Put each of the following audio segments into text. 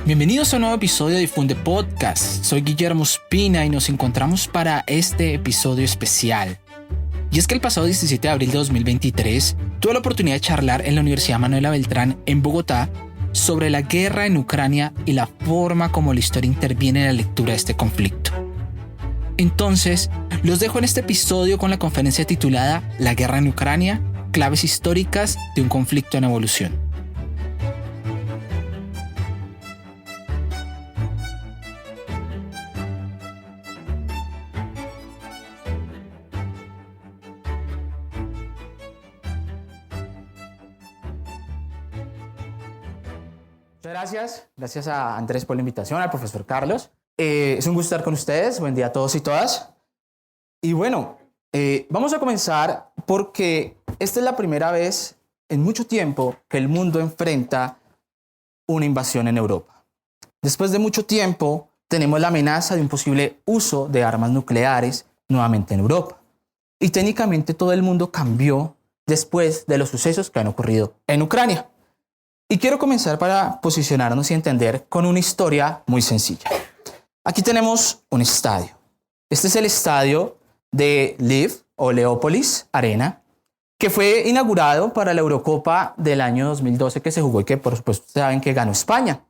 Bienvenidos a un nuevo episodio de Difunde Podcast. Soy Guillermo Espina y nos encontramos para este episodio especial. Y es que el pasado 17 de abril de 2023 tuve la oportunidad de charlar en la Universidad Manuela Beltrán en Bogotá sobre la guerra en Ucrania y la forma como la historia interviene en la lectura de este conflicto. Entonces, los dejo en este episodio con la conferencia titulada La guerra en Ucrania, claves históricas de un conflicto en evolución. Muchas gracias a Andrés por la invitación, al profesor Carlos. Es un gusto estar con ustedes. Buen día a todos y todas. Y bueno, vamos a comenzar porque esta es la primera vez en mucho tiempo que el mundo enfrenta una invasión en Europa. Después de mucho tiempo tenemos la amenaza de un posible uso de armas nucleares nuevamente en Europa. Y técnicamente todo el mundo cambió después de los sucesos que han ocurrido en Ucrania. Y quiero comenzar para posicionarnos y entender con una historia muy sencilla. Aquí tenemos un estadio. Este es el estadio de Lviv o Leópolis Arena, que fue inaugurado para la Eurocopa del año 2012 que se jugó y que por supuesto saben que ganó España.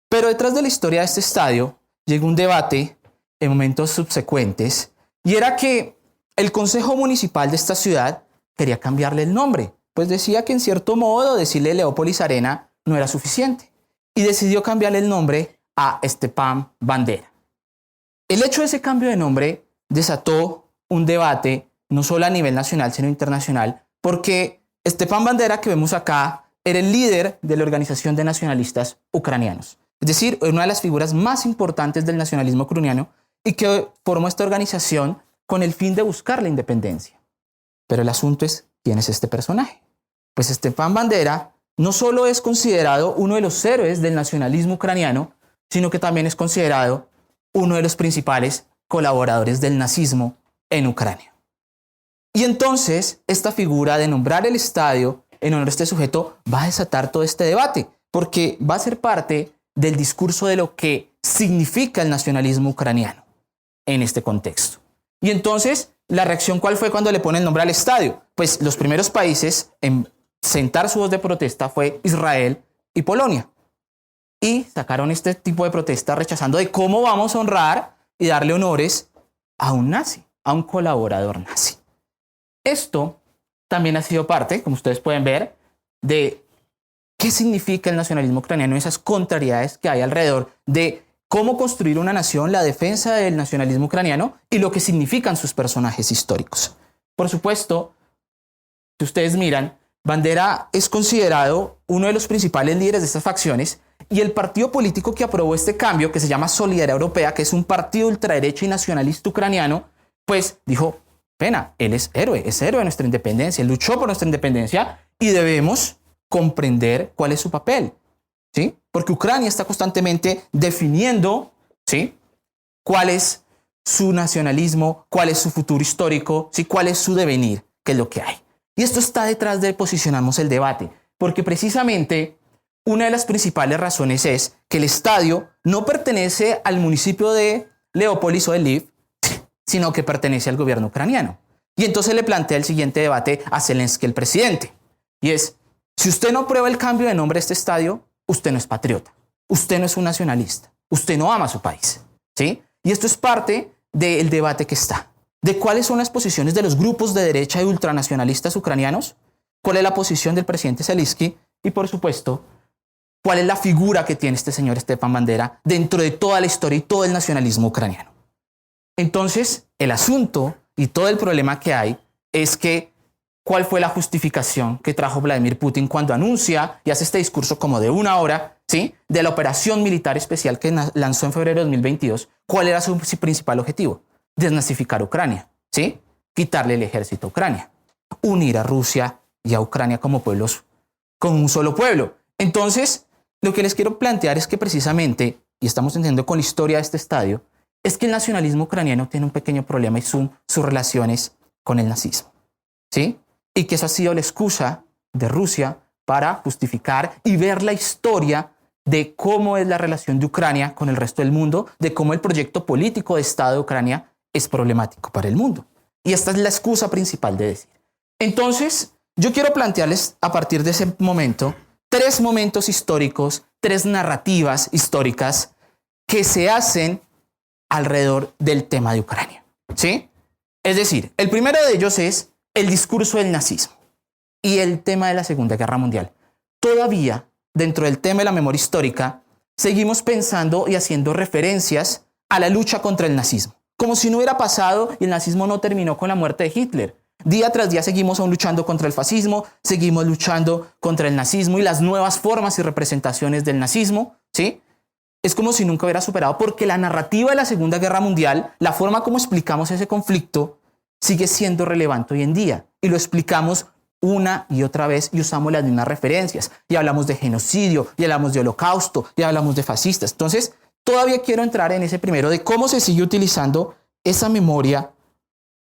Pero detrás de la historia de este estadio llegó un debate en momentos subsecuentes y era que el Consejo Municipal de esta ciudad quería cambiarle el nombre. Pues decía que en cierto modo decirle Leópolis Arena no era suficiente y decidió cambiarle el nombre a Stepan Bandera. El hecho de ese cambio de nombre desató un debate no solo a nivel nacional sino internacional porque Stepan Bandera que vemos acá era el líder de la Organización de Nacionalistas Ucranianos, es decir, una de las figuras más importantes del nacionalismo ucraniano y que formó esta organización con el fin de buscar la independencia. Pero el asunto es, ¿quién es este personaje? Pues Stepan Bandera no solo es considerado uno de los héroes del nacionalismo ucraniano, sino que también es considerado uno de los principales colaboradores del nazismo en Ucrania. Y entonces esta figura de nombrar el estadio en honor a este sujeto va a desatar todo este debate, porque va a ser parte del discurso de lo que significa el nacionalismo ucraniano en este contexto. Y entonces, ¿la reacción cuál fue cuando le pone el nombre al estadio? Pues los primeros países en sentar su voz de protesta fue Israel y Polonia. Y sacaron este tipo de protesta rechazando de cómo vamos a honrar y darle honores a un nazi, a un colaborador nazi. Esto también ha sido parte, como ustedes pueden ver, de qué significa el nacionalismo ucraniano, esas contrariedades que hay alrededor de cómo construir una nación, la defensa del nacionalismo ucraniano y lo que significan sus personajes históricos. Por supuesto, si ustedes miran, Bandera es considerado uno de los principales líderes de estas facciones y el partido político que aprobó este cambio, que se llama Solidaridad Europea, que es un partido ultraderecha y nacionalista ucraniano, pues dijo, pena, él es héroe de nuestra independencia, él luchó por nuestra independencia y debemos comprender cuál es su papel. ¿Sí? Porque Ucrania está constantemente definiendo, ¿sí?, cuál es su nacionalismo, cuál es su futuro histórico, ¿sí?, cuál es su devenir, qué es lo que hay. Y esto está detrás de posicionarnos el debate, porque precisamente una de las principales razones es que el estadio no pertenece al municipio de Leópolis o de Lviv, sino que pertenece al gobierno ucraniano. Y entonces le plantea el siguiente debate a Zelensky, el presidente, y es, si usted no aprueba el cambio de nombre a este estadio, usted no es patriota, usted no es un nacionalista, usted no ama su país, ¿sí? Y esto es parte del debate que está, de cuáles son las posiciones de los grupos de derecha y ultranacionalistas ucranianos, cuál es la posición del presidente Zelensky y, por supuesto, cuál es la figura que tiene este señor Stepan Bandera dentro de toda la historia y todo el nacionalismo ucraniano. Entonces, el asunto y todo el problema que hay es que ¿cuál fue la justificación que trajo Vladimir Putin cuando anuncia y hace este discurso como de una hora, ¿sí?, de la operación militar especial que lanzó en febrero de 2022? ¿Cuál era su principal objetivo? Desnazificar Ucrania, ¿sí?, quitarle el ejército a Ucrania, unir a Rusia y a Ucrania como pueblos, como un solo pueblo. Entonces, lo que les quiero plantear es que precisamente, y estamos entendiendo con la historia de este estadio, es que el nacionalismo ucraniano tiene un pequeño problema y son sus relaciones con el nazismo, ¿sí? Y que eso ha sido la excusa de Rusia para justificar y ver la historia de cómo es la relación de Ucrania con el resto del mundo, de cómo el proyecto político de Estado de Ucrania es problemático para el mundo. Y esta es la excusa principal de decir. Entonces, yo quiero plantearles a partir de ese momento 3 momentos históricos, 3 narrativas históricas que se hacen alrededor del tema de Ucrania, ¿sí? Es decir, el primero de ellos es el discurso del nazismo y el tema de la Segunda Guerra Mundial. Todavía, dentro del tema de la memoria histórica, seguimos pensando y haciendo referencias a la lucha contra el nazismo, como si no hubiera pasado y el nazismo no terminó con la muerte de Hitler. Día tras día seguimos aún luchando contra el fascismo, seguimos luchando contra el nazismo y las nuevas formas y representaciones del nazismo, ¿sí? Es como si nunca hubiera superado, porque la narrativa de la Segunda Guerra Mundial, la forma como explicamos ese conflicto, sigue siendo relevante hoy en día. Y lo explicamos una y otra vez y usamos las mismas referencias. Y hablamos de genocidio, y hablamos de holocausto, y hablamos de fascistas. Entonces, todavía quiero entrar en ese primero de cómo se sigue utilizando esa memoria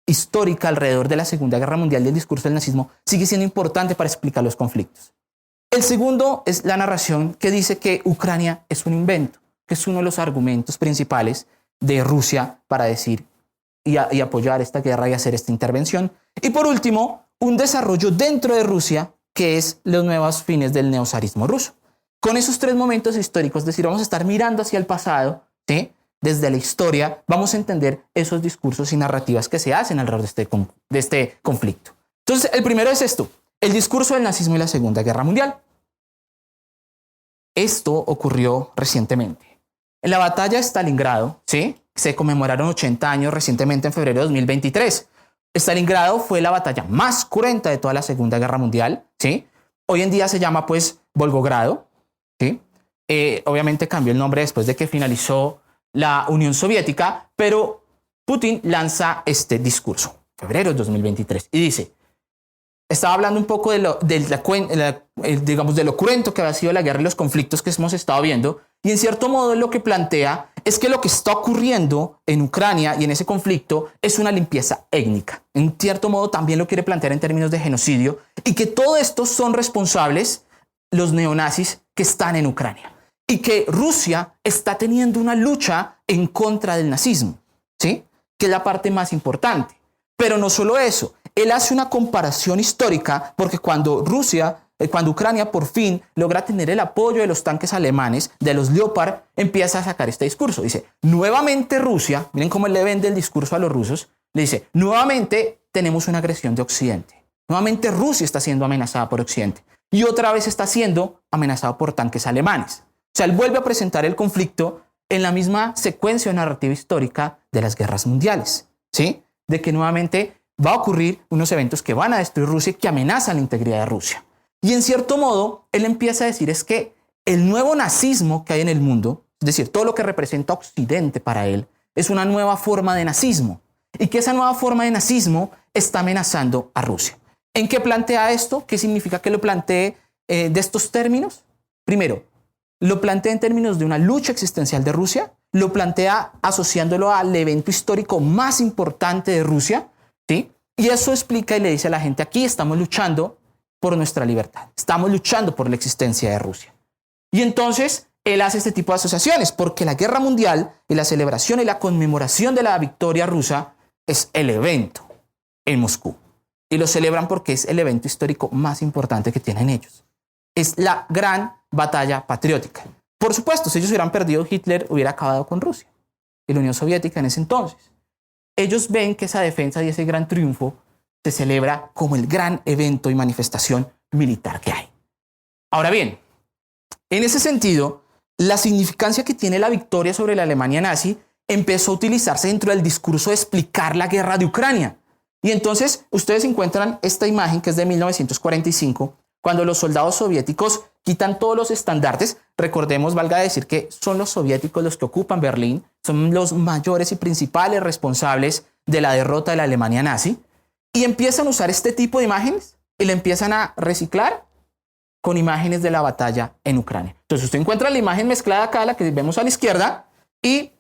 histórica alrededor de la Segunda Guerra Mundial y el discurso del nazismo sigue siendo importante para explicar los conflictos. El segundo es la narración que dice que Ucrania es un invento, que es uno de los argumentos principales de Rusia para decir y apoyar esta guerra y hacer esta intervención. Y por último, un desarrollo dentro de Rusia que es los nuevos fines del neozarismo ruso. Con esos 3 momentos históricos, es decir, vamos a estar mirando hacia el pasado, ¿sí? Desde la historia, vamos a entender esos discursos y narrativas que se hacen alrededor de este conflicto. Entonces, el primero es esto, el discurso del nazismo y la Segunda Guerra Mundial. Esto ocurrió recientemente. En la batalla de Stalingrado, ¿sí? Se conmemoraron 80 años recientemente en febrero de 2023. Stalingrado fue la batalla más cruenta de toda la Segunda Guerra Mundial, ¿sí? Hoy en día se llama, pues, Volgogrado, ¿sí? Obviamente cambió el nombre después de que finalizó la Unión Soviética, pero Putin lanza este discurso, febrero de 2023, y dice, estaba hablando un poco de lo cruento que había sido la guerra y los conflictos que hemos estado viendo, y en cierto modo lo que plantea es que lo que está ocurriendo en Ucrania y en ese conflicto es una limpieza étnica. En cierto modo también lo quiere plantear en términos de genocidio, y que todo esto son responsables los neonazis que están en Ucrania. Y que Rusia está teniendo una lucha en contra del nazismo, ¿sí? Que es la parte más importante. Pero no solo eso, él hace una comparación histórica porque cuando Ucrania por fin logra tener el apoyo de los tanques alemanes, de los Leopard, empieza a sacar este discurso. Dice, nuevamente Rusia, miren cómo él le vende el discurso a los rusos, le dice, nuevamente tenemos una agresión de Occidente. Nuevamente Rusia está siendo amenazada por Occidente. Y otra vez está siendo amenazada por tanques alemanes. O sea, él vuelve a presentar el conflicto en la misma secuencia narrativa histórica de las guerras mundiales, ¿sí? De que nuevamente va a ocurrir unos eventos que van a destruir Rusia y que amenazan la integridad de Rusia. Y en cierto modo, él empieza a decir es que el nuevo nazismo que hay en el mundo, es decir, todo lo que representa Occidente para él, es una nueva forma de nazismo. Y que esa nueva forma de nazismo está amenazando a Rusia. ¿En qué plantea esto? ¿Qué significa que lo plantee de estos términos? Primero, lo plantea en términos de una lucha existencial de Rusia, lo plantea asociándolo al evento histórico más importante de Rusia, ¿sí? Y eso explica y le dice a la gente, aquí estamos luchando por nuestra libertad, estamos luchando por la existencia de Rusia. Y entonces él hace este tipo de asociaciones, porque la guerra mundial y la celebración y la conmemoración de la victoria rusa es el evento en Moscú. Y lo celebran porque es el evento histórico más importante que tienen ellos. Es la gran batalla patriótica. Por supuesto, si ellos hubieran perdido, Hitler hubiera acabado con Rusia y la Unión Soviética en ese entonces. Ellos ven que esa defensa y ese gran triunfo se celebra como el gran evento y manifestación militar que hay. Ahora bien, en ese sentido, la significancia que tiene la victoria sobre la Alemania nazi empezó a utilizarse dentro del discurso de explicar la guerra de Ucrania. Y entonces ustedes encuentran esta imagen que es de 1945, cuando los soldados soviéticos quitan todos los estandartes. Recordemos, valga decir que son los soviéticos los que ocupan Berlín, son los mayores y principales responsables de la derrota de la Alemania nazi, y empiezan a usar este tipo de imágenes y le empiezan a reciclar con imágenes de la batalla en Ucrania. Entonces usted encuentra la imagen mezclada acá, la que vemos a la izquierda, y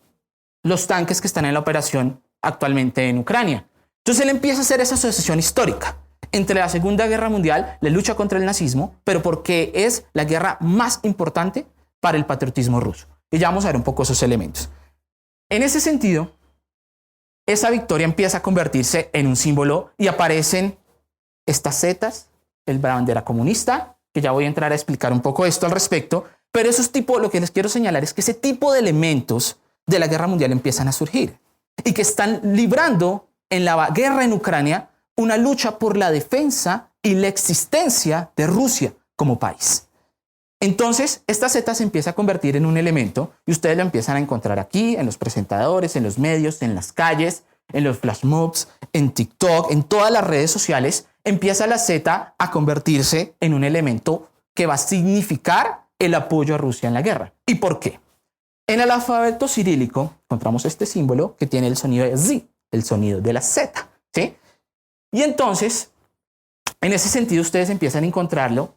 los tanques que están en la operación actualmente en Ucrania. Entonces él empieza a hacer esa asociación histórica entre la Segunda Guerra Mundial, la lucha contra el nazismo, pero porque es la guerra más importante para el patriotismo ruso. Y ya vamos a ver un poco esos elementos. En ese sentido, esa victoria empieza a convertirse en un símbolo y aparecen estas zetas, la bandera comunista, que ya voy a entrar a explicar un poco esto al respecto, pero esos tipos, lo que les quiero señalar es que ese tipo de elementos de la guerra mundial empiezan a surgir y que están librando en la guerra en Ucrania una lucha por la defensa y la existencia de Rusia como país. Entonces, esta Z se empieza a convertir en un elemento y ustedes lo empiezan a encontrar aquí, en los presentadores, en los medios, en las calles, en los flash mobs, en TikTok, en todas las redes sociales. Empieza la Z a convertirse en un elemento que va a significar el apoyo a Rusia en la guerra. ¿Y por qué? En el alfabeto cirílico encontramos este símbolo que tiene el sonido de Z, el sonido de la Z, ¿sí? Y entonces, en ese sentido, ustedes empiezan a encontrarlo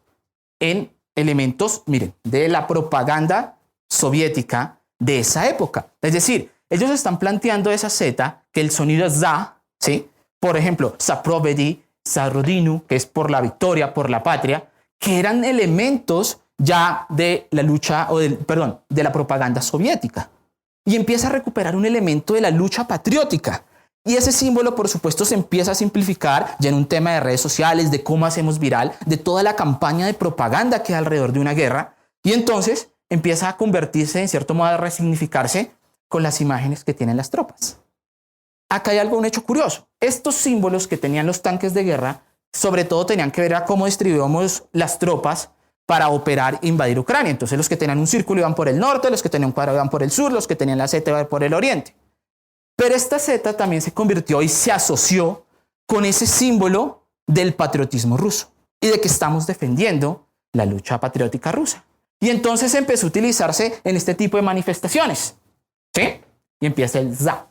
en elementos, miren, de la propaganda soviética de esa época. Es decir, ellos están planteando esa Z, que el sonido es za, ¿sí? Por ejemplo, Zaprovedi, Zarodinu, que es por la victoria, por la patria, que eran elementos ya de la lucha, de la propaganda soviética. Y empieza a recuperar un elemento de la lucha patriótica. Y ese símbolo, por supuesto, se empieza a simplificar ya en un tema de redes sociales, de cómo hacemos viral, de toda la campaña de propaganda que hay alrededor de una guerra. Y entonces empieza a convertirse, en cierto modo, a resignificarse con las imágenes que tienen las tropas. Acá hay un hecho curioso. Estos símbolos que tenían los tanques de guerra, sobre todo tenían que ver a cómo distribuíamos las tropas para operar e invadir Ucrania. Entonces los que tenían un círculo iban por el norte, los que tenían un cuadrado iban por el sur, los que tenían la Z iban por el oriente. Pero esta Z también se convirtió y se asoció con ese símbolo del patriotismo ruso y de que estamos defendiendo la lucha patriótica rusa. Y entonces empezó a utilizarse en este tipo de manifestaciones, ¿sí? Y empieza el ZA.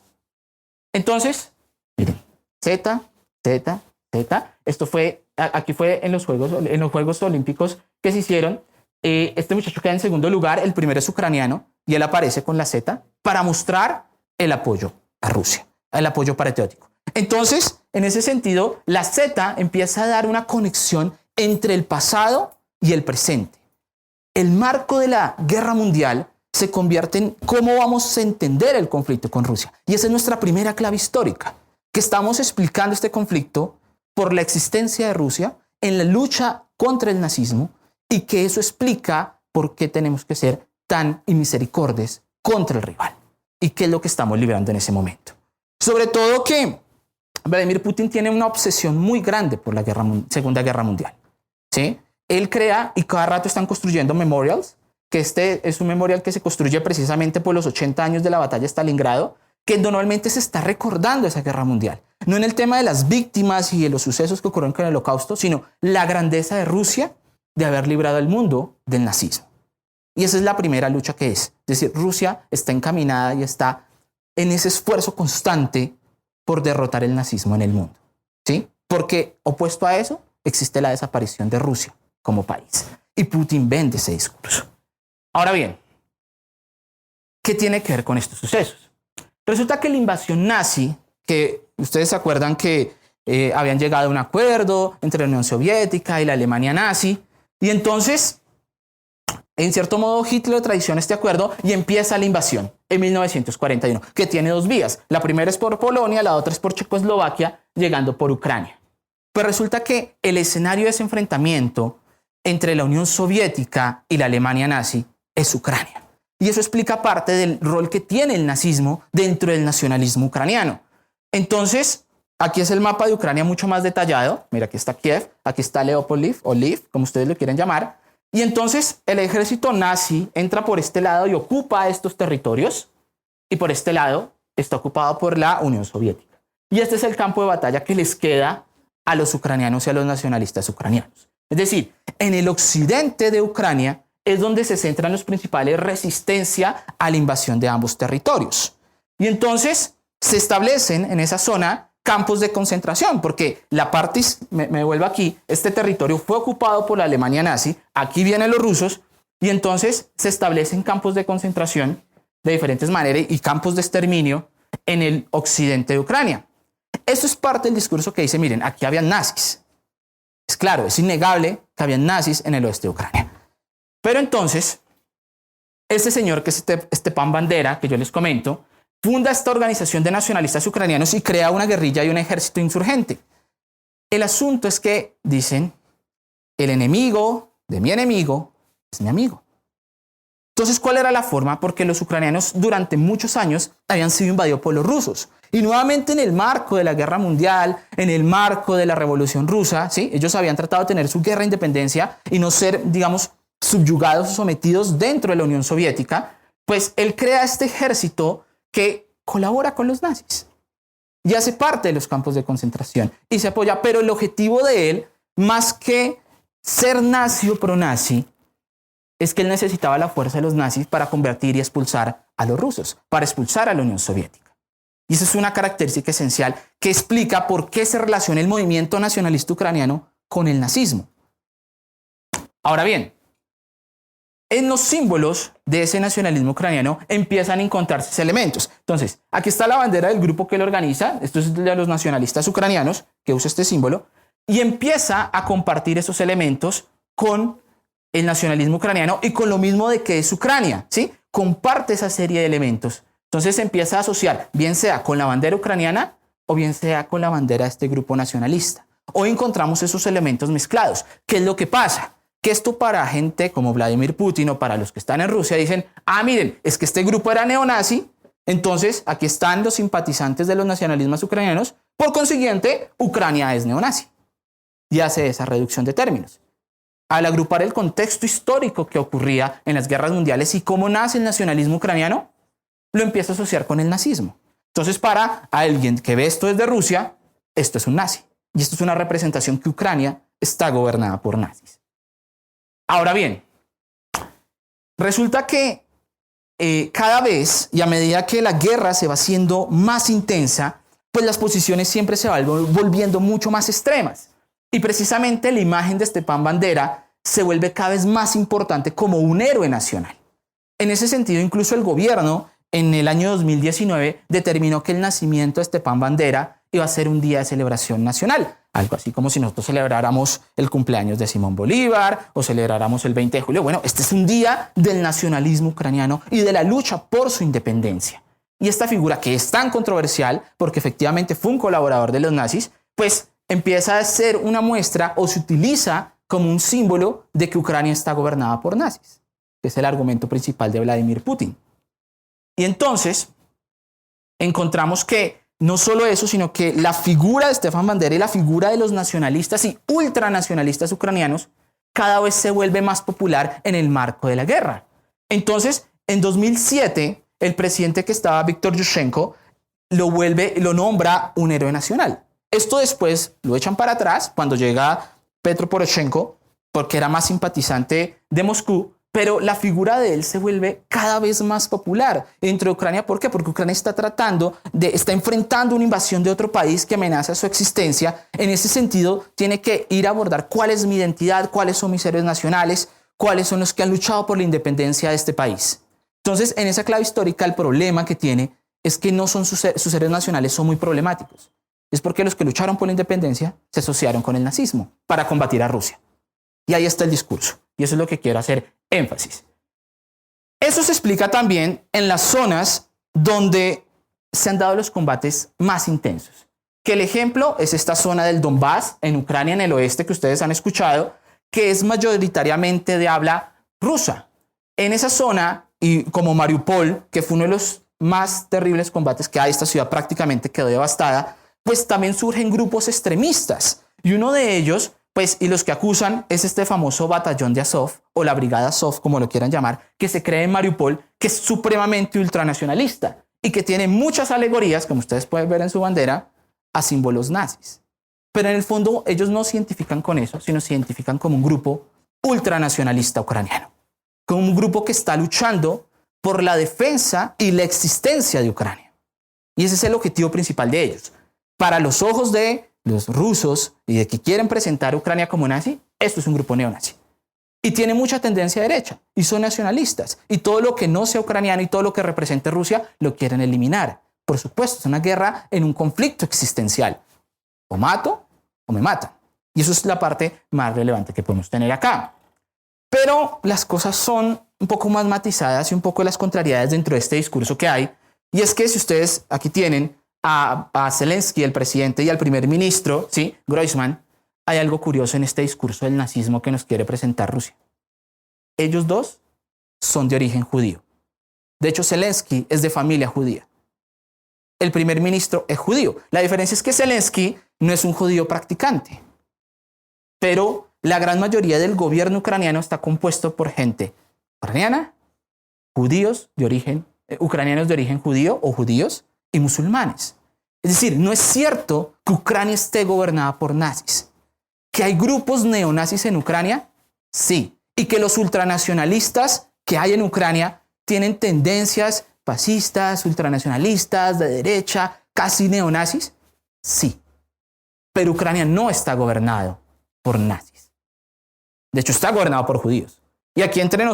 Entonces, miren, Z, Z, Z. Esto fue, aquí fue en los Juegos Olímpicos que se hicieron. Este muchacho queda en segundo lugar, el primero es ucraniano y él aparece con la Z para mostrar el apoyo a Rusia, el apoyo patriótico. Entonces, en ese sentido, la Z empieza a dar una conexión entre el pasado y el presente. El marco de la guerra mundial se convierte en cómo vamos a entender el conflicto con Rusia. Y esa es nuestra primera clave histórica, que estamos explicando este conflicto por la existencia de Rusia en la lucha contra el nazismo y que eso explica por qué tenemos que ser tan inmisericordes contra el rival y qué es lo que estamos librando en ese momento. Sobre todo que Vladimir Putin tiene una obsesión muy grande por la Segunda Guerra Mundial, ¿sí? Él crea y cada rato están construyendo memorials, que este es un memorial que se construye precisamente por los 80 años de la batalla de Stalingrado, que normalmente se está recordando esa guerra mundial. No en el tema de las víctimas y de los sucesos que ocurrieron con el Holocausto, sino la grandeza de Rusia de haber librado al mundo del nazismo. Y esa es la primera lucha que es. Es decir, Rusia está encaminada y está en ese esfuerzo constante por derrotar el nazismo en el mundo, ¿sí? Porque opuesto a eso existe la desaparición de Rusia como país. Y Putin vende ese discurso. Ahora bien, ¿qué tiene que ver con estos sucesos? Resulta que la invasión nazi, que ustedes se acuerdan que habían llegado a un acuerdo entre la Unión Soviética y la Alemania nazi, y entonces, en cierto modo, Hitler traiciona este acuerdo y empieza la invasión en 1941, que tiene dos vías. La primera es por Polonia, la otra es por Checoslovaquia, llegando por Ucrania. Pues resulta que el escenario de ese enfrentamiento entre la Unión Soviética y la Alemania nazi es Ucrania. Y eso explica parte del rol que tiene el nazismo dentro del nacionalismo ucraniano. Entonces, aquí es el mapa de Ucrania mucho más detallado. Mira, aquí está Kiev, aquí está Leopold o Lviv, como ustedes lo quieren llamar. Y entonces el ejército nazi entra por este lado y ocupa estos territorios. Y por este lado está ocupado por la Unión Soviética. Y este es el campo de batalla que les queda a los ucranianos y a los nacionalistas ucranianos. Es decir, en el occidente de Ucrania es donde se centran los principales resistencia a la invasión de ambos territorios. Y entonces se establecen en esa zona campos de concentración, porque la parte, me vuelvo aquí, este territorio fue ocupado por la Alemania nazi, aquí vienen los rusos, y entonces se establecen campos de concentración de diferentes maneras y campos de exterminio en el occidente de Ucrania. Eso es parte del discurso que dice, miren, aquí habían nazis. Es claro, es innegable que habían nazis en el oeste de Ucrania. Pero entonces, este señor, que es Stepan Bandera, que yo les comento, funda esta organización de nacionalistas ucranianos y crea una guerrilla y un ejército insurgente. El asunto es que dicen, el enemigo de mi enemigo es mi amigo. Entonces, ¿cuál era la forma? Porque los ucranianos durante muchos años habían sido invadidos por los rusos. Y nuevamente en el marco de la guerra mundial, en el marco de la revolución rusa, ¿sí? Ellos habían tratado de tener su guerra de independencia y no ser, digamos, subyugados o sometidos dentro de la Unión Soviética. Pues él crea este ejército que colabora con los nazis y hace parte de los campos de concentración y se apoya. Pero el objetivo de él, más que ser nazi o pro-nazi, es que él necesitaba la fuerza de los nazis para convertir y expulsar a los rusos, para expulsar a la Unión Soviética. Y esa es una característica esencial que explica por qué se relaciona el movimiento nacionalista ucraniano con el nazismo. Ahora bien, en los símbolos de ese nacionalismo ucraniano empiezan a encontrarse elementos. Entonces, aquí está la bandera del grupo que lo organiza, esto es de los nacionalistas ucranianos, que usa este símbolo, y empieza a compartir esos elementos con el nacionalismo ucraniano y con lo mismo de que es Ucrania, ¿sí? Comparte esa serie de elementos. Entonces se empieza a asociar, bien sea con la bandera ucraniana o bien sea con la bandera de este grupo nacionalista. Hoy encontramos esos elementos mezclados. ¿Qué es lo que pasa? Que esto para gente como Vladimir Putin o para los que están en Rusia dicen, miren, es que este grupo era neonazi, entonces aquí están los simpatizantes de los nacionalismos ucranianos, por consiguiente, Ucrania es neonazi. Y hace esa reducción de términos. Al agrupar el contexto histórico que ocurría en las guerras mundiales y cómo nace el nacionalismo ucraniano, lo empieza a asociar con el nazismo. Entonces, para alguien que ve esto desde Rusia, esto es un nazi. Y esto es una representación que Ucrania está gobernada por nazis. Ahora bien, resulta que cada vez y a medida que la guerra se va haciendo más intensa, pues las posiciones siempre se van volviendo mucho más extremas. Y precisamente la imagen de Stepan Bandera se vuelve cada vez más importante como un héroe nacional. En ese sentido, incluso el gobierno en el año 2019 determinó que el nacimiento de Stepan Bandera iba a ser un día de celebración nacional. Algo así como si nosotros celebráramos el cumpleaños de Simón Bolívar o celebráramos el 20 de julio. Bueno, este es un día del nacionalismo ucraniano y de la lucha por su independencia. Y esta figura, que es tan controversial porque efectivamente fue un colaborador de los nazis, pues empieza a ser una muestra o se utiliza como un símbolo de que Ucrania está gobernada por nazis, que es el argumento principal de Vladimir Putin. Y entonces encontramos que no solo eso, sino que la figura de Stepan Bandera y la figura de los nacionalistas y ultranacionalistas ucranianos cada vez se vuelve más popular en el marco de la guerra. Entonces, en 2007, el presidente que estaba, Víctor Yushchenko, lo nombra un héroe nacional. Esto después lo echan para atrás cuando llega Petro Poroshenko, porque era más simpatizante de Moscú, pero la figura de él se vuelve cada vez más popular dentro de Ucrania. ¿Por qué? Porque Ucrania está enfrentando una invasión de otro país que amenaza su existencia. En ese sentido, tiene que ir a abordar cuál es mi identidad, cuáles son mis héroes nacionales, cuáles son los que han luchado por la independencia de este país. Entonces, en esa clave histórica, el problema que tiene es que no son sus héroes nacionales, son muy problemáticos. Es porque los que lucharon por la independencia se asociaron con el nazismo para combatir a Rusia. Y ahí está el discurso. Y eso es lo que quiero hacer énfasis. Eso se explica también en las zonas donde se han dado los combates más intensos. Que el ejemplo es esta zona del Donbass, en Ucrania, en el oeste, que ustedes han escuchado, que es mayoritariamente de habla rusa. En esa zona, y como Mariupol, que fue uno de los más terribles combates que hay, esta ciudad prácticamente quedó devastada, pues también surgen grupos extremistas. Y uno de ellos, pues, y los que acusan, es este famoso batallón de Azov, o la brigada Azov, como lo quieran llamar, que se cree en Mariupol, que es supremamente ultranacionalista y que tiene muchas alegorías, como ustedes pueden ver en su bandera, a símbolos nazis. Pero en el fondo ellos no se identifican con eso, sino se identifican como un grupo ultranacionalista ucraniano, como un grupo que está luchando por la defensa y la existencia de Ucrania. Y ese es el objetivo principal de ellos. Para los ojos de los rusos y de que quieren presentar a Ucrania como nazi, esto es un grupo neonazi. Y tiene mucha tendencia derecha y son nacionalistas. Y todo lo que no sea ucraniano y todo lo que represente Rusia lo quieren eliminar. Por supuesto, es una guerra en un conflicto existencial. O mato o me matan. Y eso es la parte más relevante que podemos tener acá. Pero las cosas son un poco más matizadas y un poco las contrariedades dentro de este discurso que hay. Y es que si ustedes aquí tienen a Zelensky, el presidente, y al primer ministro, ¿sí? Groisman, hay algo curioso en este discurso del nazismo que nos quiere presentar Rusia. Ellos dos son de origen judío. De hecho, Zelensky es de familia judía. El primer ministro es judío. La diferencia es que Zelensky no es un judío practicante, pero la gran mayoría del gobierno ucraniano está compuesto por gente ucraniana, judíos de origen, ucranianos de origen judío o judíos y musulmanes. Es decir, no es cierto que Ucrania esté gobernada por nazis. ¿Que hay grupos neonazis en Ucrania? Sí. ¿Y que los ultranacionalistas que hay en Ucrania tienen tendencias fascistas, ultranacionalistas, de derecha, casi neonazis? Sí. Pero Ucrania no está gobernado por nazis. De hecho, está gobernado por judíos. Y aquí entre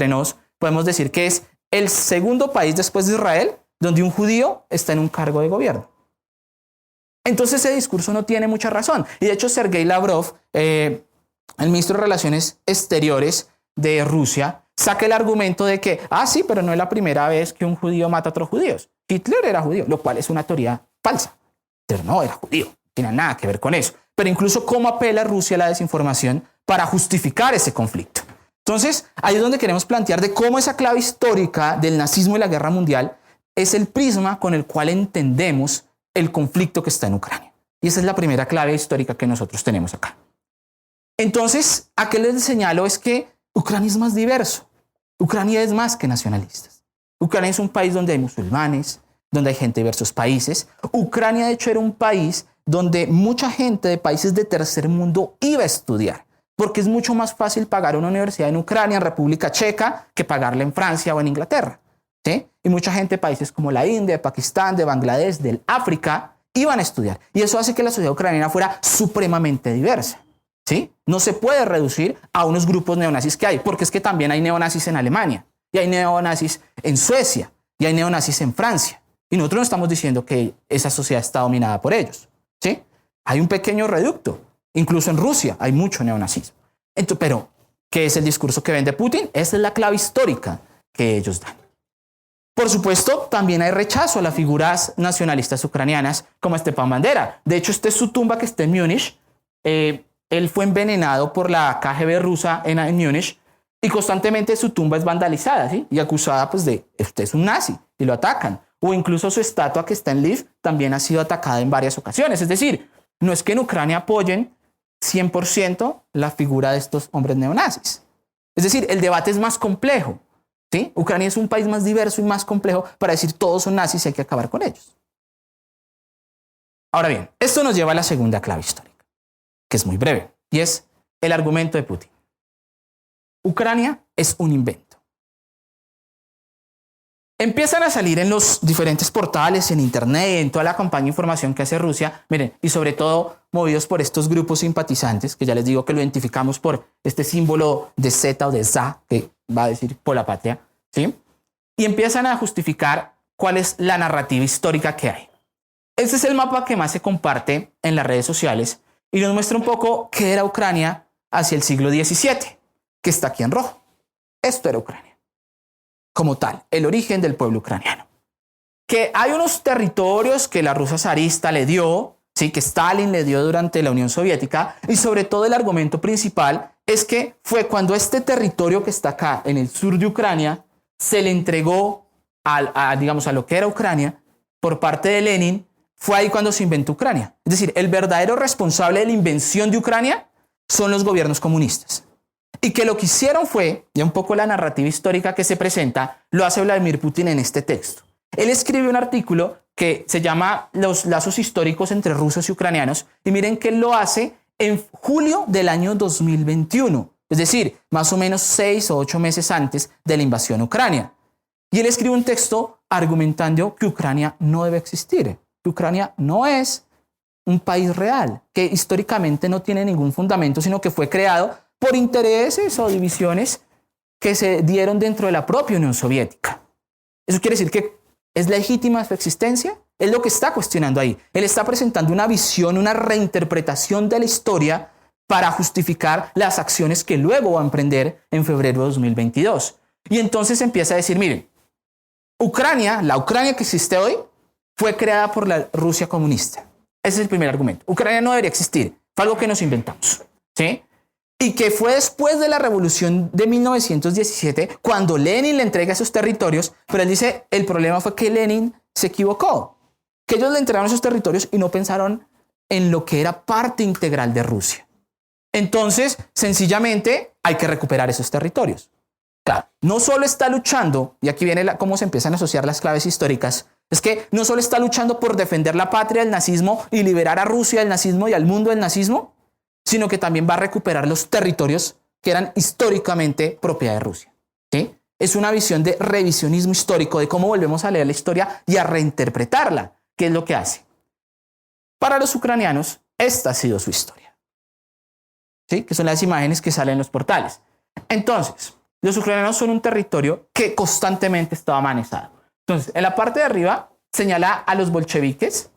nos podemos decir que es el segundo país después de Israel donde un judío está en un cargo de gobierno. Entonces ese discurso no tiene mucha razón. Y de hecho Sergei Lavrov, el ministro de Relaciones Exteriores de Rusia, saca el argumento de que, sí, pero no es la primera vez que un judío mata a otros judíos. Hitler era judío, lo cual es una teoría falsa. Pero no, era judío, no tiene nada que ver con eso. Pero incluso cómo apela Rusia a la desinformación para justificar ese conflicto. Entonces, ahí es donde queremos plantear de cómo esa clave histórica del nazismo y la guerra mundial es el prisma con el cual entendemos el conflicto que está en Ucrania. Y esa es la primera clave histórica que nosotros tenemos acá. Entonces, ¿a qué les señalo? Es que Ucrania es más diverso. Ucrania es más que nacionalistas. Ucrania es un país donde hay musulmanes, donde hay gente de diversos países. Ucrania, de hecho, era un país donde mucha gente de países de tercer mundo iba a estudiar, porque es mucho más fácil pagar una universidad en Ucrania, en República Checa, que pagarla en Francia o en Inglaterra. ¿Sí? Y mucha gente de países como la India, de Pakistán, de Bangladesh, del África, iban a estudiar. Y eso hace que la sociedad ucraniana fuera supremamente diversa. ¿Sí? No se puede reducir a unos grupos neonazis que hay, porque es que también hay neonazis en Alemania, y hay neonazis en Suecia, y hay neonazis en Francia. Y nosotros no estamos diciendo que esa sociedad está dominada por ellos. ¿Sí? Hay un pequeño reducto. Incluso en Rusia hay mucho neonazismo. Entonces, pero, ¿qué es el discurso que vende Putin? Esa es la clave histórica que ellos dan. Por supuesto, también hay rechazo a las figuras nacionalistas ucranianas como Stepan Bandera. De hecho, esta es su tumba que está en Múnich. Él fue envenenado por la KGB rusa en Múnich y constantemente su tumba es vandalizada, ¿sí? Y acusada pues de usted es un nazi y lo atacan. O incluso su estatua que está en Lviv también ha sido atacada en varias ocasiones. Es decir, no es que en Ucrania apoyen 100% la figura de estos hombres neonazis. Es decir, el debate es más complejo. ¿Sí? Ucrania es un país más diverso y más complejo para decir todos son nazis y hay que acabar con ellos. Ahora bien, esto nos lleva a la segunda clave histórica, que es muy breve, y es el argumento de Putin. Ucrania es un invento. Empiezan a salir en los diferentes portales, en internet, en toda la campaña de información que hace Rusia, miren, y sobre todo movidos por estos grupos simpatizantes, que ya les digo que lo identificamos por este símbolo de Z o de ZA, que va a decir por la patria, ¿sí? Y empiezan a justificar cuál es la narrativa histórica que hay. Este es el mapa que más se comparte en las redes sociales y nos muestra un poco qué era Ucrania hacia el siglo XVII, que está aquí en rojo. Esto era Ucrania. Como tal, el origen del pueblo ucraniano. Que hay unos territorios que la Rusia zarista le dio, ¿sí? Que Stalin le dio durante la Unión Soviética, y sobre todo el argumento principal es que fue cuando este territorio que está acá en el sur de Ucrania se le entregó digamos, a lo que era Ucrania por parte de Lenin, fue ahí cuando se inventó Ucrania. Es decir, el verdadero responsable de la invención de Ucrania son los gobiernos comunistas. Y que lo que hicieron fue, ya un poco la narrativa histórica que se presenta, lo hace Vladimir Putin en este texto. Él escribe un artículo que se llama Los lazos históricos entre rusos y ucranianos, y miren que él lo hace en julio del año 2021, es decir, más o menos 6 o 8 meses antes de la invasión a Ucrania. Y él escribe un texto argumentando que Ucrania no debe existir, que Ucrania no es un país real, que históricamente no tiene ningún fundamento, sino que fue creado por intereses o divisiones que se dieron dentro de la propia Unión Soviética. Eso quiere decir que es legítima su existencia. Es lo que está cuestionando ahí. Él está presentando una visión, una reinterpretación de la historia para justificar las acciones que luego va a emprender en febrero de 2022. Y entonces empieza a decir, miren, Ucrania, la Ucrania que existe hoy, fue creada por la Rusia comunista. Ese es el primer argumento. Ucrania no debería existir. Fue algo que nos inventamos. ¿Sí? Y que fue después de la revolución de 1917 cuando Lenin le entrega esos territorios, pero él dice, el problema fue que Lenin se equivocó, que ellos le entregaron esos territorios y no pensaron en lo que era parte integral de Rusia. Entonces, sencillamente, hay que recuperar esos territorios. Claro, no solo está luchando, y aquí viene cómo se empiezan a asociar las claves históricas, es que no solo está luchando por defender la patria del nazismo y liberar a Rusia del nazismo y al mundo del nazismo, sino que también va a recuperar los territorios que eran históricamente propiedad de Rusia. ¿Sí? Es una visión de revisionismo histórico, de cómo volvemos a leer la historia y a reinterpretarla, que es lo que hace. Para los ucranianos, esta ha sido su historia. ¿Sí? Que son las imágenes que salen en los portales. Entonces, los ucranianos son un territorio que constantemente estaba amenazado. Entonces, en la parte de arriba señala a los bolcheviques.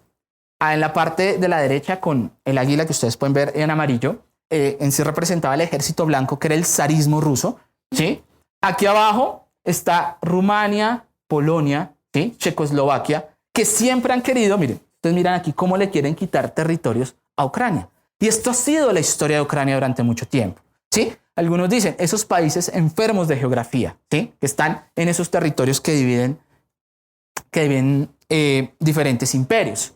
En la parte de la derecha, con el águila que ustedes pueden ver en amarillo, en sí representaba el ejército blanco, que era el zarismo ruso. ¿Sí? Aquí abajo está Rumania, Polonia, ¿sí? Checoslovaquia, que siempre han querido, miren, ustedes miran aquí cómo le quieren quitar territorios a Ucrania. Y esto ha sido la historia de Ucrania durante mucho tiempo. ¿Sí? Algunos dicen, esos países enfermos de geografía, ¿sí? Que están en esos territorios que dividen diferentes imperios.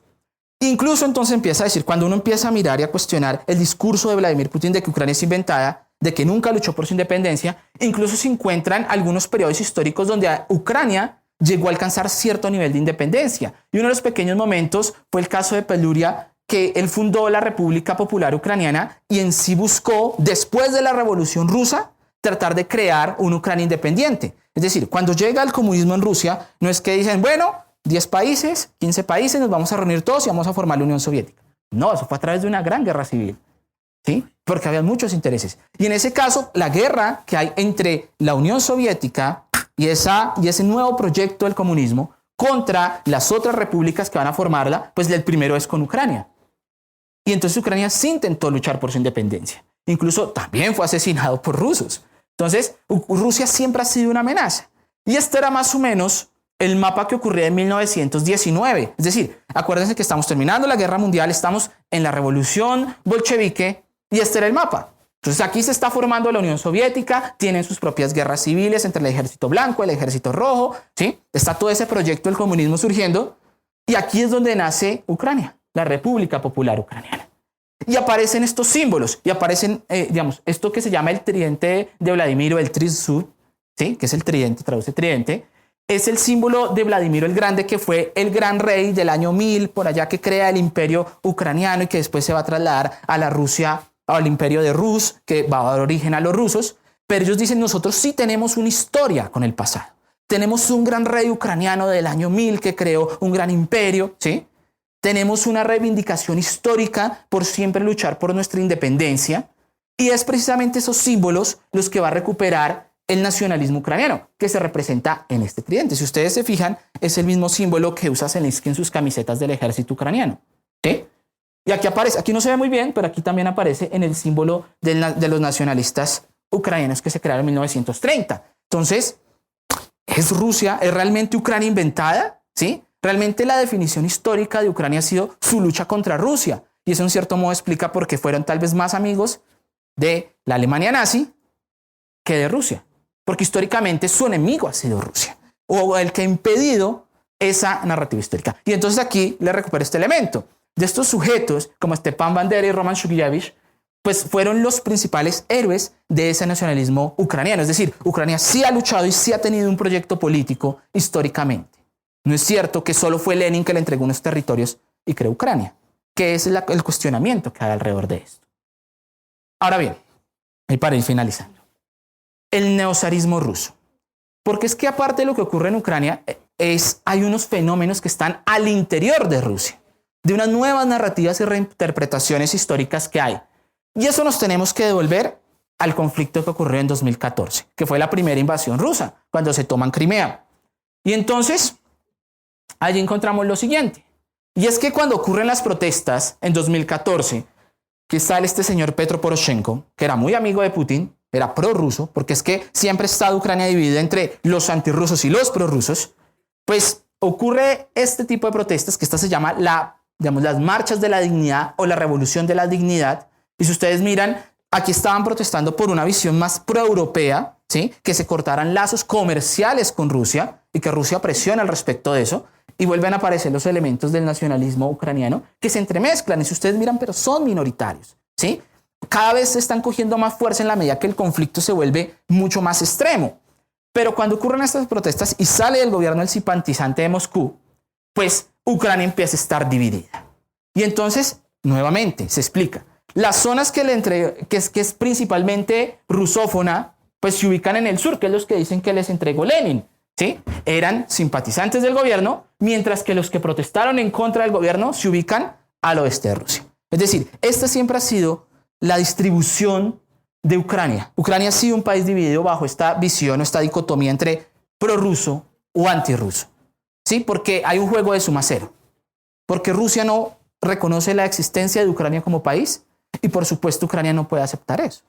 Incluso entonces empieza a decir, cuando uno empieza a mirar y a cuestionar el discurso de Vladimir Putin de que Ucrania es inventada, de que nunca luchó por su independencia, incluso se encuentran algunos periodos históricos donde Ucrania llegó a alcanzar cierto nivel de independencia. Y uno de los pequeños momentos fue el caso de Peluria, que él fundó la República Popular Ucraniana y en sí buscó, después de la Revolución Rusa, tratar de crear una Ucrania independiente. Es decir, cuando llega el comunismo en Rusia, no es que dicen, bueno, 10 países, 15 países, nos vamos a reunir todos y vamos a formar la Unión Soviética. No, eso fue a través de una gran guerra civil, ¿sí? Porque había muchos intereses. Y en ese caso, la guerra que hay entre la Unión Soviética y ese nuevo proyecto del comunismo contra las otras repúblicas que van a formarla, pues el primero es con Ucrania. Y entonces Ucrania sí intentó luchar por su independencia. Incluso también fue asesinado por rusos. Entonces, Rusia siempre ha sido una amenaza. Y este era más o menos el mapa que ocurría en 1919. Es decir, acuérdense que estamos terminando la guerra mundial, estamos en la revolución bolchevique y este era el mapa. Entonces aquí se está formando la Unión Soviética, tienen sus propias guerras civiles entre el ejército blanco, el ejército rojo, ¿sí? Está todo ese proyecto del comunismo surgiendo y aquí es donde nace Ucrania, la República Popular Ucraniana. Y aparecen estos símbolos y aparecen, esto que se llama el tridente de Vladimir o el Trizud, ¿sí? Que es el tridente, traduce tridente. Es el símbolo de Vladimiro el Grande, que fue el gran rey del año 1000, por allá, que crea el imperio ucraniano y que después se va a trasladar a la Rusia, al imperio de Rus, que va a dar origen a los rusos. Pero ellos dicen, nosotros sí tenemos una historia con el pasado. Tenemos un gran rey ucraniano del año 1000 que creó un gran imperio, ¿sí? Tenemos una reivindicación histórica por siempre luchar por nuestra independencia. Y es precisamente esos símbolos los que va a recuperar el nacionalismo ucraniano, que se representa en este tridente. Si ustedes se fijan, es el mismo símbolo que usa Zelensky en sus camisetas del ejército ucraniano. ¿Sí? Y aquí aparece, aquí no se ve muy bien, pero aquí también aparece en el símbolo de los nacionalistas ucranianos que se crearon en 1930. Entonces, ¿es Rusia, es realmente Ucrania inventada? ¿Sí? Realmente la definición histórica de Ucrania ha sido su lucha contra Rusia. Y eso en cierto modo explica por qué fueron tal vez más amigos de la Alemania nazi que de Rusia. Porque históricamente su enemigo ha sido Rusia, o el que ha impedido esa narrativa histórica. Y entonces aquí le recupero este elemento. De estos sujetos, como Stepan Bandera y Roman Shukeyevich, pues fueron los principales héroes de ese nacionalismo ucraniano. Es decir, Ucrania sí ha luchado y sí ha tenido un proyecto político históricamente. No es cierto que solo fue Lenin que le entregó unos territorios y creó Ucrania, que es el cuestionamiento que hay alrededor de esto. Ahora bien, y para ir finalizando, el neozarismo ruso. Porque es que aparte de lo que ocurre en Ucrania, hay unos fenómenos que están al interior de Rusia, de unas nuevas narrativas y reinterpretaciones históricas que hay. Y eso nos tenemos que devolver al conflicto que ocurrió en 2014, que fue la primera invasión rusa, cuando se toman Crimea. Y entonces, allí encontramos lo siguiente. Y es que cuando ocurren las protestas en 2014, que sale este señor Petro Poroshenko, que era muy amigo de Putin, era prorruso, porque es que siempre ha estado Ucrania dividida entre los antirrusos y los prorrusos, pues ocurre este tipo de protestas, que esta se llama las marchas de la dignidad o la revolución de la dignidad. Y si ustedes miran, aquí estaban protestando por una visión más proeuropea, ¿sí? Que se cortaran lazos comerciales con Rusia y que Rusia presiona al respecto de eso. Y vuelven a aparecer los elementos del nacionalismo ucraniano que se entremezclan. Y si ustedes miran, pero son minoritarios, ¿sí? Cada vez se están cogiendo más fuerza en la medida que el conflicto se vuelve mucho más extremo. Pero cuando ocurren estas protestas y sale del gobierno el simpatizante de Moscú, pues Ucrania empieza a estar dividida. Y entonces, nuevamente, se explica. Las zonas que es principalmente rusófona, pues se ubican en el sur, que es los que dicen que les entregó Lenin, ¿sí? Eran simpatizantes del gobierno, mientras que los que protestaron en contra del gobierno se ubican al oeste de Rusia. Es decir, esta siempre ha sido la distribución de Ucrania. Ucrania ha sido un país dividido bajo esta visión o esta dicotomía entre prorruso o antirruso, ¿sí? Porque hay un juego de suma cero. Porque Rusia no reconoce la existencia de Ucrania como país y por supuesto Ucrania no puede aceptar eso,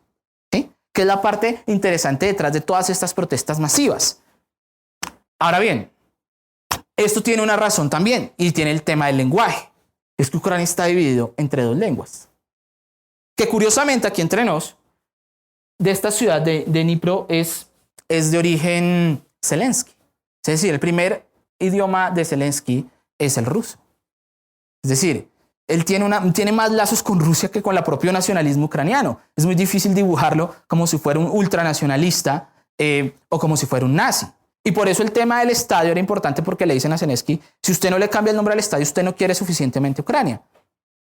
¿sí? Que es la parte interesante detrás de todas estas protestas masivas. Ahora bien, esto tiene una razón también y tiene el tema del lenguaje. Es que Ucrania está dividido entre dos lenguas. Que curiosamente aquí entre nos, de esta ciudad de Dnipro es de origen Zelensky. Es decir, el primer idioma de Zelensky es el ruso. Es decir, él tiene más lazos con Rusia que con el propio nacionalismo ucraniano. Es muy difícil dibujarlo como si fuera un ultranacionalista o como si fuera un nazi. Y por eso el tema del estadio era importante, porque le dicen a Zelensky, si usted no le cambia el nombre al estadio, usted no quiere suficientemente Ucrania.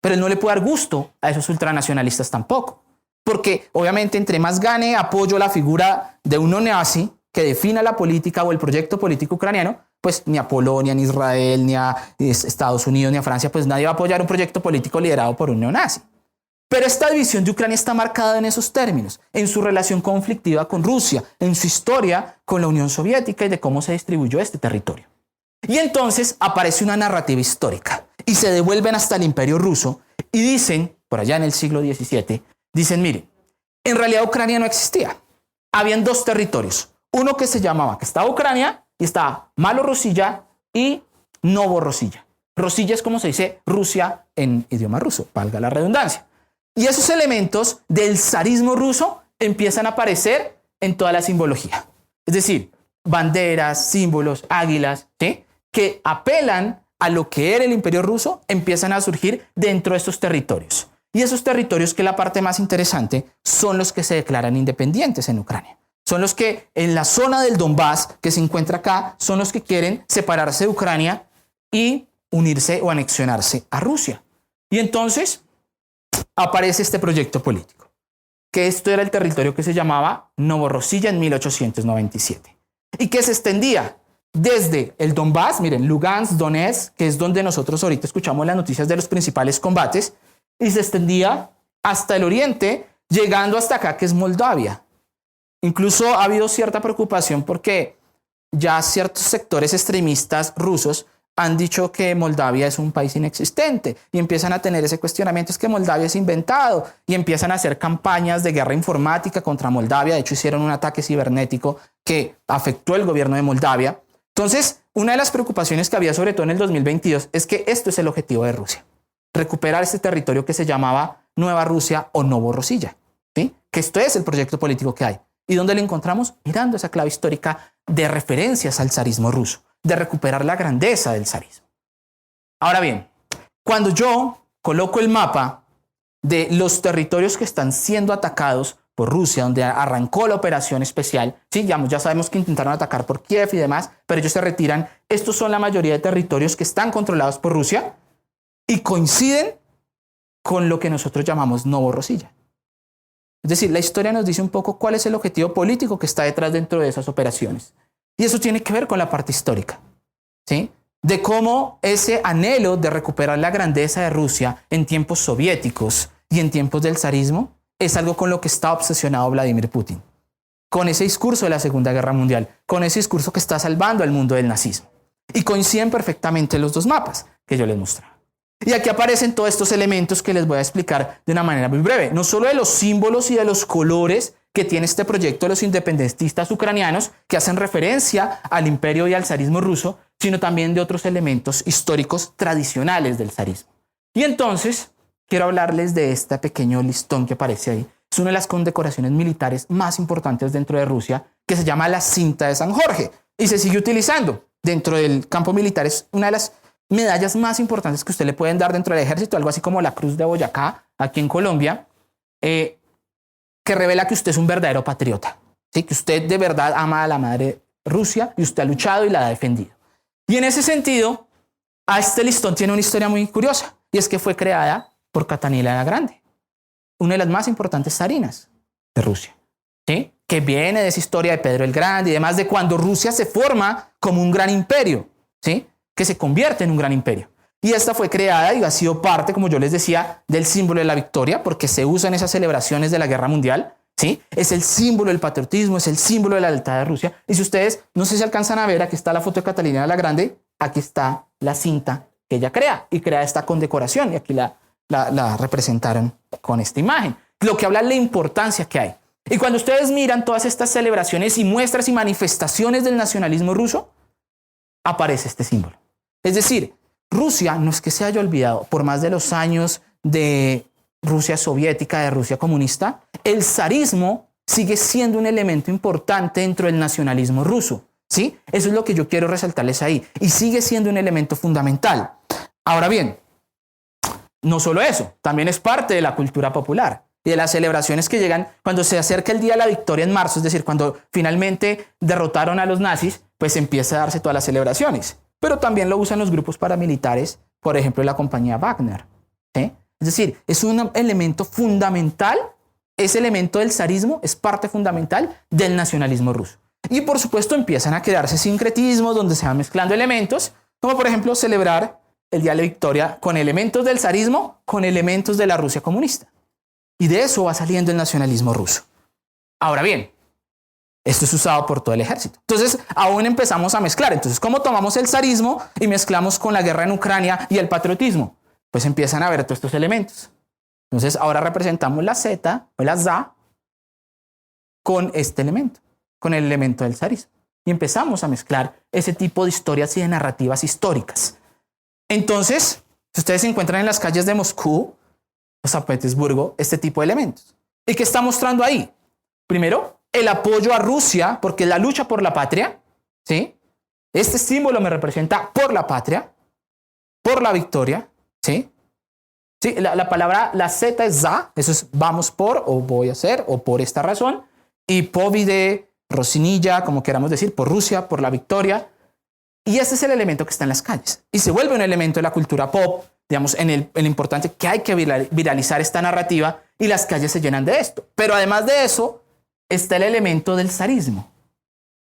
Pero él no le puede dar gusto a esos ultranacionalistas tampoco. Porque obviamente entre más gane apoyo la figura de un neonazi que defina la política o el proyecto político ucraniano, pues ni a Polonia, ni a Israel, ni a Estados Unidos, ni a Francia, pues nadie va a apoyar un proyecto político liderado por un neonazi. Pero esta división de Ucrania está marcada en esos términos, en su relación conflictiva con Rusia, en su historia con la Unión Soviética y de cómo se distribuyó este territorio. Y entonces aparece una narrativa histórica y se devuelven hasta el Imperio Ruso y dicen, por allá en el siglo XVII, dicen, miren, en realidad Ucrania no existía. Habían dos territorios, uno que se llamaba, que estaba Ucrania y estaba Malorosilla y Novorosilla. Rosilla es como se dice Rusia en idioma ruso, valga la redundancia. Y esos elementos del zarismo ruso empiezan a aparecer en toda la simbología. Es decir, banderas, símbolos, águilas, ¿sí? Que apelan a lo que era el Imperio Ruso, empiezan a surgir dentro de estos territorios. Y esos territorios, que es la parte más interesante, son los que se declaran independientes en Ucrania. Son los que en la zona del Donbass, que se encuentra acá, son los que quieren separarse de Ucrania y unirse o anexionarse a Rusia. Y entonces aparece este proyecto político, que esto era el territorio que se llamaba Novorosilla en 1897 y que se extendía desde el Donbass, miren, Lugansk, Donetsk, que es donde nosotros ahorita escuchamos las noticias de los principales combates, y se extendía hasta el oriente, llegando hasta acá, que es Moldavia. Incluso ha habido cierta preocupación porque ya ciertos sectores extremistas rusos han dicho que Moldavia es un país inexistente y empiezan a tener ese cuestionamiento, es que Moldavia es inventado, y empiezan a hacer campañas de guerra informática contra Moldavia. De hecho, hicieron un ataque cibernético que afectó el gobierno de Moldavia. Entonces, una de las preocupaciones que había, sobre todo en el 2022, es que esto es el objetivo de Rusia: recuperar este territorio que se llamaba Nueva Rusia o Novorosilla, ¿sí? Que esto es el proyecto político que hay. ¿Y dónde lo encontramos? Mirando esa clave histórica de referencias al zarismo ruso, de recuperar la grandeza del zarismo. Ahora bien, cuando yo coloco el mapa de los territorios que están siendo atacados por Rusia, donde arrancó la operación especial, sí, ya sabemos que intentaron atacar por Kiev y demás, pero ellos se retiran. Estos son la mayoría de territorios que están controlados por Rusia y coinciden con lo que nosotros llamamos Novorosilla. Es decir, la historia nos dice un poco cuál es el objetivo político que está detrás dentro de esas operaciones. Y eso tiene que ver con la parte histórica, ¿sí? De cómo ese anhelo de recuperar la grandeza de Rusia en tiempos soviéticos y en tiempos del zarismo es algo con lo que está obsesionado Vladimir Putin. Con ese discurso de la Segunda Guerra Mundial, con ese discurso que está salvando al mundo del nazismo. Y coinciden perfectamente los dos mapas que yo les mostraba. Y aquí aparecen todos estos elementos que les voy a explicar de una manera muy breve. No solo de los símbolos y de los colores que tiene este proyecto de los independentistas ucranianos que hacen referencia al imperio y al zarismo ruso, sino también de otros elementos históricos tradicionales del zarismo. Y entonces quiero hablarles de este pequeño listón que aparece ahí. Es una de las condecoraciones militares más importantes dentro de Rusia, que se llama la cinta de San Jorge y se sigue utilizando dentro del campo militar. Es una de las medallas más importantes que usted le pueden dar dentro del ejército, algo así como la Cruz de Boyacá aquí en Colombia, que revela que usted es un verdadero patriota, ¿sí? Que usted de verdad ama a la madre Rusia y usted ha luchado y la ha defendido. Y en ese sentido, a este listón tiene una historia muy curiosa, y es que fue creada por Catalina la Grande, una de las más importantes zarinas de Rusia, ¿sí? Que viene de esa historia de Pedro el Grande y demás, de cuando Rusia se forma como un gran imperio, ¿sí? Que se convierte en un gran imperio. Y esta fue creada y ha sido parte, como yo les decía, del símbolo de la victoria, porque se usa en esas celebraciones de la Guerra Mundial, ¿sí? Es el símbolo del patriotismo, es el símbolo de la lealtad de Rusia. Y si ustedes, no sé si alcanzan a ver, aquí está la foto de Catalina la Grande, aquí está la cinta que ella crea, y crea esta condecoración, y aquí la representaron con esta imagen, lo que habla de la importancia que hay. Y cuando ustedes miran todas estas celebraciones y muestras y manifestaciones del nacionalismo ruso, aparece este símbolo. Es decir, Rusia no es que se haya olvidado por más de los años de Rusia soviética, de Rusia comunista, el zarismo sigue siendo un elemento importante dentro del nacionalismo ruso, ¿sí? Eso es lo que yo quiero resaltarles ahí, y sigue siendo un elemento fundamental. Ahora bien, no solo eso, también es parte de la cultura popular y de las celebraciones que llegan cuando se acerca el día de la victoria en marzo, es decir, cuando finalmente derrotaron a los nazis, pues empieza a darse todas las celebraciones. Pero también lo usan los grupos paramilitares, por ejemplo, la compañía Wagner, ¿sí? Es decir, es un elemento fundamental, ese elemento del zarismo es parte fundamental del nacionalismo ruso. Y por supuesto empiezan a quedarse sincretismos donde se van mezclando elementos, como por ejemplo celebrar el Día de la Victoria con elementos del zarismo, con elementos de la Rusia comunista. Y de eso va saliendo el nacionalismo ruso. Ahora bien, esto es usado por todo el ejército. Entonces, aún empezamos a mezclar. Entonces, ¿cómo tomamos el zarismo y mezclamos con la guerra en Ucrania y el patriotismo? Pues empiezan a ver todos estos elementos. Entonces, ahora representamos la Z o la ZA con este elemento, con el elemento del zarismo. Y empezamos a mezclar ese tipo de historias y de narrativas históricas. Entonces, si ustedes se encuentran en las calles de Moscú o San Petersburgo, este tipo de elementos. ¿Y qué está mostrando ahí? Primero, el apoyo a Rusia, porque la lucha por la patria, ¿sí? Este símbolo me representa por la patria, por la victoria, ¿sí? Sí, la palabra, la Z es za, eso es vamos por, o voy a hacer, o por esta razón, y povide, Rosinilla, como queramos decir, por Rusia, por la victoria. Y este es el elemento que está en las calles. Y se vuelve un elemento de la cultura pop, digamos, en el importante que hay que viralizar esta narrativa, y las calles se llenan de esto. Pero además de eso, está el elemento del zarismo.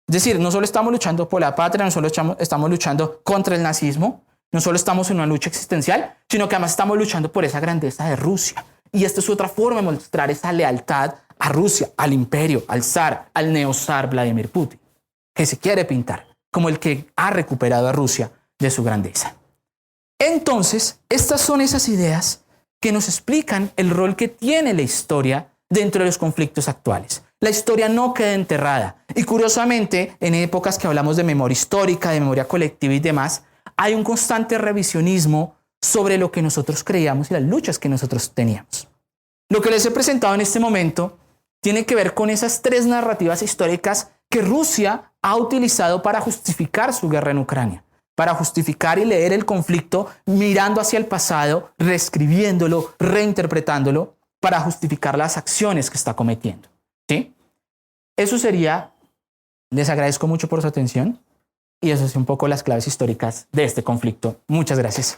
Es decir, no solo estamos luchando por la patria, no solo estamos luchando contra el nazismo, no solo estamos en una lucha existencial, sino que además estamos luchando por esa grandeza de Rusia. Y esta es otra forma de mostrar esa lealtad a Rusia, al imperio, al zar, al neozar Vladimir Putin, que se quiere pintar como el que ha recuperado a Rusia de su grandeza. Entonces, estas son esas ideas que nos explican el rol que tiene la historia dentro de los conflictos actuales. La historia no queda enterrada. Y curiosamente, en épocas que hablamos de memoria histórica, de memoria colectiva y demás, hay un constante revisionismo sobre lo que nosotros creíamos y las luchas que nosotros teníamos. Lo que les he presentado en este momento tiene que ver con esas tres narrativas históricas que Rusia ha utilizado para justificar su guerra en Ucrania, para justificar y leer el conflicto mirando hacia el pasado, reescribiéndolo, reinterpretándolo, para justificar las acciones que está cometiendo. ¿Sí? Eso sería, les agradezco mucho por su atención y eso es un poco las claves históricas de este conflicto. Muchas gracias.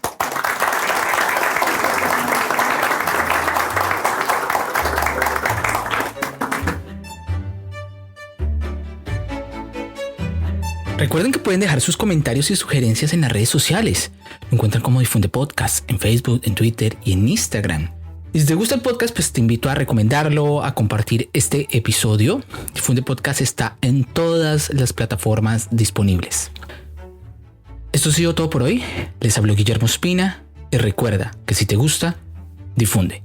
Recuerden que pueden dejar sus comentarios y sugerencias en las redes sociales. Me encuentran como Difunde Podcast en Facebook, en Twitter y en Instagram. Y si te gusta el podcast, pues te invito a recomendarlo, a compartir este episodio. Difunde Podcast está en todas las plataformas disponibles. Esto ha sido todo por hoy. Les habló Guillermo Espina Y recuerda que si te gusta, difunde.